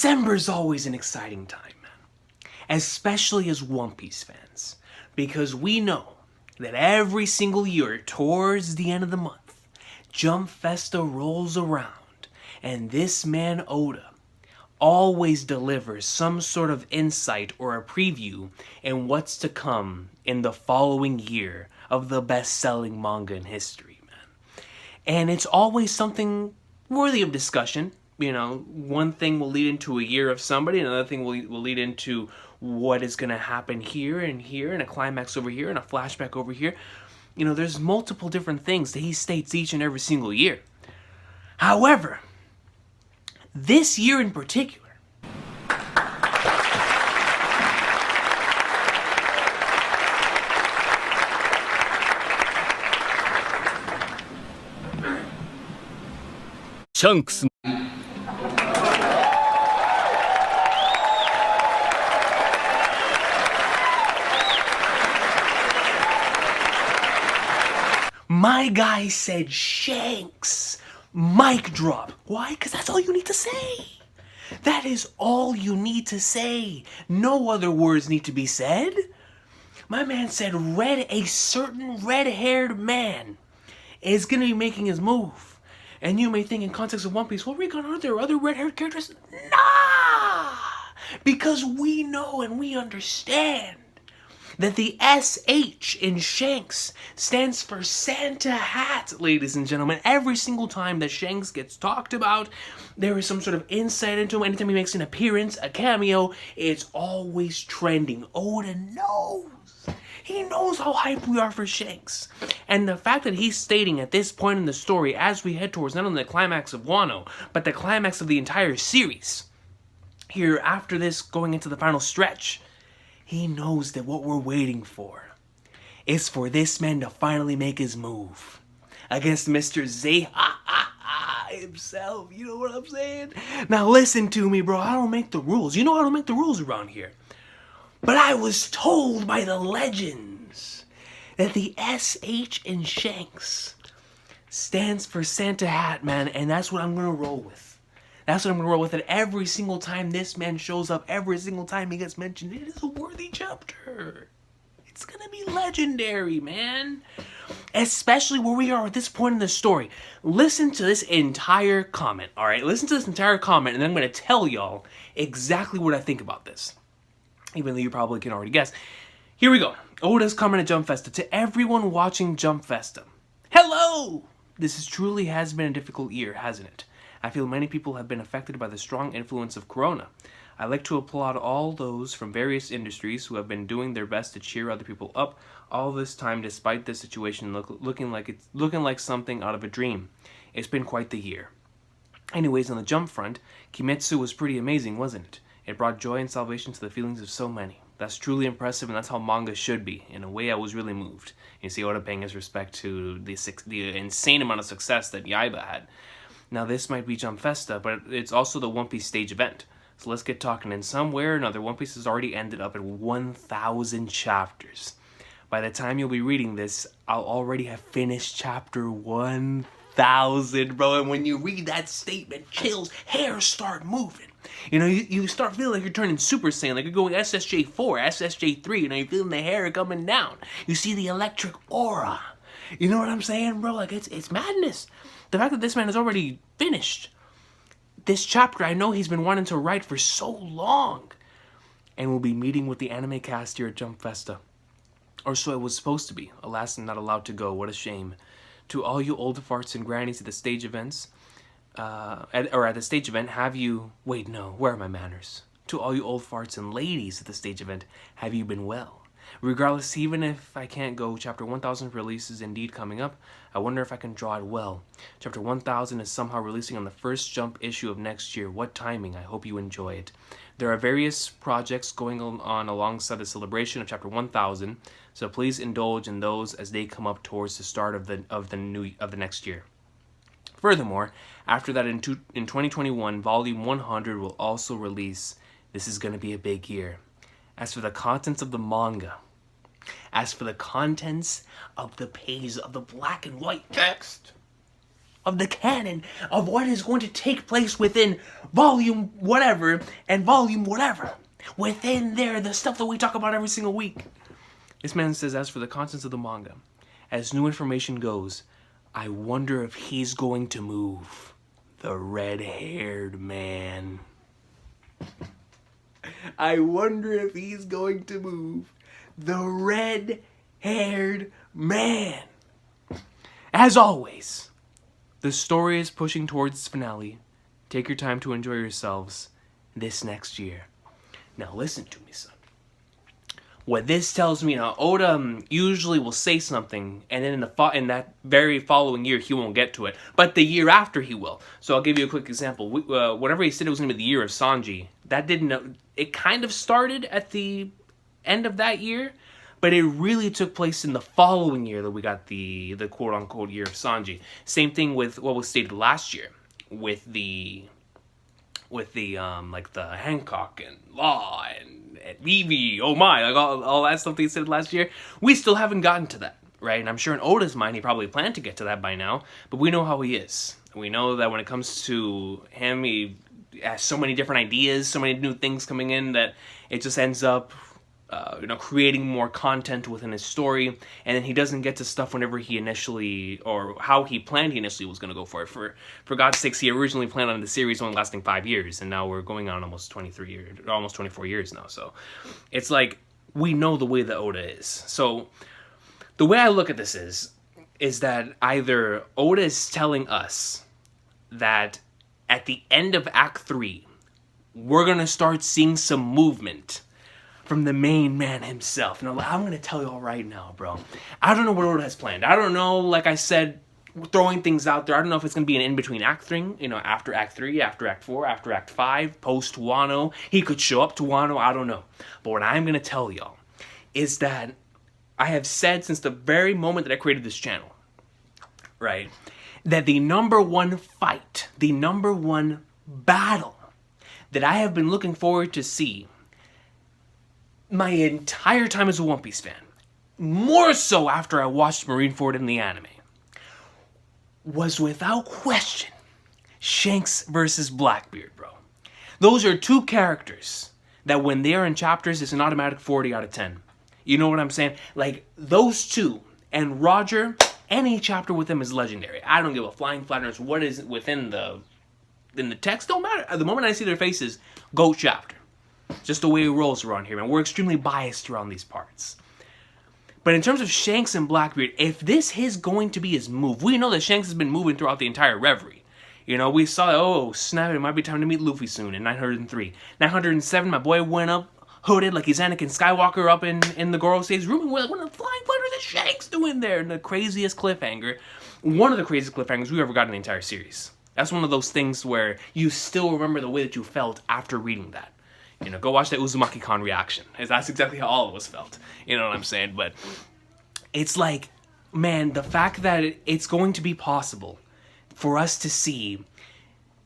December's always an exciting time, man. Especially as One Piece fans. Because we know that every single year, towards the end of the month, Jump Festa rolls around, and this man Oda always delivers some sort of insight or a preview in what's to come in the following year of the best-selling manga in history, man. And it's always something worthy of discussion. You know, one thing will lead into a year of somebody, another thing will lead into what is going to happen here, and a climax over here, and a flashback over here. You know, there's multiple different things that he states each and every single year. However, this year in particular, Shanks. my guy said Shanks. Mic drop. Why? Because that's all you need to say. That is all you need to say. No other words need to be said. My man said a certain red-haired man is going to be making his move. And you may think in context of One Piece, well, Recon, aren't there other red-haired characters? Nah! Because we know and we understand that the SH in Shanks stands for Santa Hat, ladies and gentlemen. Every single time that Shanks gets talked about, there is some sort of insight into him. Anytime he makes an appearance, a cameo, it's always trending. Oda knows. He knows how hyped we are for Shanks. And the fact that he's stating at this point in the story, as we head towards not only the climax of Wano, but the climax of the entire series, here after this going into the final stretch, he knows that what we're waiting for is for this man to finally make his move against Mr. Zeha himself. You know what I'm saying? Now listen to me, bro. I don't make the rules. You know I don't make the rules around here. But I was told by the legends that the SH in Shanks stands for Santa Hat, man. And that's what I'm going to roll with. That's what I'm going to roll with. And every single time this man shows up, every single time he gets mentioned, it is a worthy chapter. It's going to be legendary, man. Especially where we are at this point in the story. Listen to this entire comment, alright? Listen to this entire comment, and then I'm going to tell y'all exactly what I think about this. Even though you probably can already guess. Here we go. Oda's comment at Jump Festa. To everyone watching Jump Festa, hello! This truly has been a difficult year, hasn't it? I feel many people have been affected by the strong influence of Corona. I like to applaud all those from various industries who have been doing their best to cheer other people up all this time despite the situation looking like something out of a dream. It's been quite the year. Anyways, on the Jump front, Kimetsu was pretty amazing, wasn't it? It brought joy and salvation to the feelings of so many. That's truly impressive, and that's how manga should be. In a way, I was really moved. You see Oda paying his respect to the insane amount of success that Yaiba had. Now, this might be Jump Festa, but it's also the One Piece stage event. So let's get talking. In some way or another, One Piece has already ended up at 1,000 chapters. By the time you'll be reading this, I'll already have finished chapter 1,000, bro. And when you read that statement, chills, hairs start moving. You know, you start feeling like you're turning Super Saiyan, like you're going SSJ4, SSJ3, you know, you're feeling the hair coming down. You see the electric aura. You know what I'm saying, bro? Like, it's madness. The fact that this man has already finished this chapter, I know he's been wanting to write for so long. And we'll be meeting with the anime cast here at Jump Festa. Or so it was supposed to be. Alas, I'm not allowed to go. What a shame. To all you old farts and grannies at the stage events, at the stage event, have you... Wait, no, where are my manners? To all you old farts and ladies at the stage event, have you been well? Regardless, even if I can't go, Chapter 1000 release is indeed coming up. I wonder if I can draw it well. Chapter 1000 is somehow releasing on the first Jump issue of next year. What timing? I hope you enjoy it. There are various projects going on alongside the celebration of Chapter 1000, so please indulge in those as they come up towards the start of the next year. Furthermore, after that in 2021, Volume 100 will also release. This is going to be a big year. As for the contents of the manga, as for the contents of the pages of the black and white text, of the canon of what is going to take place within volume whatever and volume whatever. Within there, the stuff that we talk about every single week. This man says, as for the contents of the manga, as new information goes, I wonder if he's going to move the red-haired man. I wonder if he's going to move the red-haired man. As always, the story is pushing towards its finale. Take your time to enjoy yourselves this next year. Now listen to me, son. What this tells me, now Oda usually will say something, and then in that very following year he won't get to it, but the year after he will. So I'll give you a quick example. Whenever he said it was going to be the year of Sanji, that didn't. It kind of started at the end of that year, but it really took place in the following year that we got the quote unquote year of Sanji. Same thing with what was stated last year with the like the Hancock and Law and Vivi, oh my, like all that stuff they said last year. We still haven't gotten to that, right? And I'm sure in Oda's mind he probably planned to get to that by now, but we know how he is. We know that when it comes to him, he has so many different ideas, so many new things coming in that it just ends up creating more content within his story, and then he doesn't get to stuff whenever he initially, or how he planned he initially was going to go for it. For God's sakes, he originally planned on the series only lasting 5 years, and now we're going on almost 23 years, almost 24 years now. So it's like, we know the way that Oda is. So the way I look at this is that either Oda is telling us that at the end of Act 3, we're going to start seeing some movement from the main man himself. Now, I'm going to tell you all right now, bro. I don't know what Oda has planned. I don't know, like I said, throwing things out there. I don't know if it's going to be an in-between Act 3, after Act 3, after Act 4, after Act 5, post-Wano. He could show up to Wano, I don't know. But what I'm going to tell y'all is that I have said since the very moment that I created this channel, right, that the number one fight, the number one battle that I have been looking forward to see my entire time as a One Piece fan, more so after I watched Marineford in the anime, was without question Shanks versus Blackbeard, bro. Those are two characters that when they're in chapters, it's an automatic 40 out of 10. You know what I'm saying? Like, those two, and Roger, any chapter with them is legendary. I don't give a flying flatters what is within the text, don't matter. The moment I see their faces, GOAT chapter. Just the way it rolls around here, man. We're extremely biased around these parts. But in terms of Shanks and Blackbeard, if this is going to be his move, we know that Shanks has been moving throughout the entire Reverie. We saw, oh, snap, it might be time to meet Luffy soon in 903. 907, my boy went up, hooded like he's Anakin Skywalker up in the Goro State's room, and we're like, what the flying fighters is Shanks doing there? And the craziest cliffhanger, one of the craziest cliffhangers we've ever got in the entire series. That's one of those things where you still remember the way that you felt after reading that. Go watch that Uzumaki-con reaction. That's exactly how all of us felt. You know what I'm saying? But it's like, man, the fact that it's going to be possible for us to see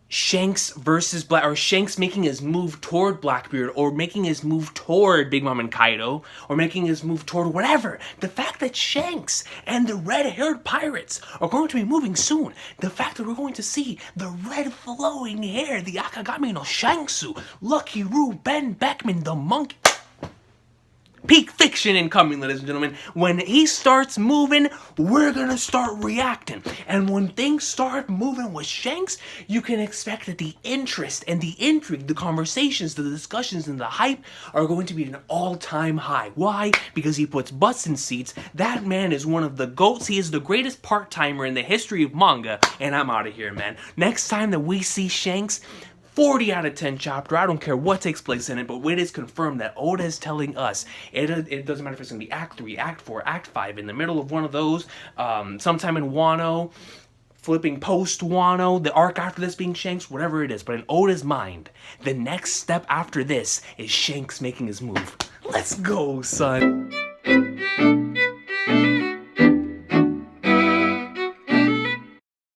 Shanks versus or Shanks making his move toward Blackbeard, or making his move toward Big Mom and Kaido, or making his move toward whatever. The fact that Shanks and the red-haired pirates are going to be moving soon. The fact that we're going to see the red flowing hair, the Akagami no Shanksu, Lucky Roo, Ben Beckman, the monkey. Peak fiction incoming, ladies and gentlemen. When he starts moving, we're gonna start reacting. And when things start moving with Shanks, you can expect that the interest and the intrigue, the conversations, the discussions, and the hype are going to be an all-time high. Why? Because he puts butts in seats. That man is one of the GOATs. He is the greatest part-timer in the history of manga. And I'm out of here, man. Next time that we see Shanks, 40 out of 10 chapter, I don't care what takes place in it, but it is confirmed that Oda is telling us, it doesn't matter if it's going to be Act 3, Act 4, Act 5, in the middle of one of those, sometime in Wano, flipping post-Wano, the arc after this being Shanks, whatever it is. But in Oda's mind, the next step after this is Shanks making his move. Let's go, son.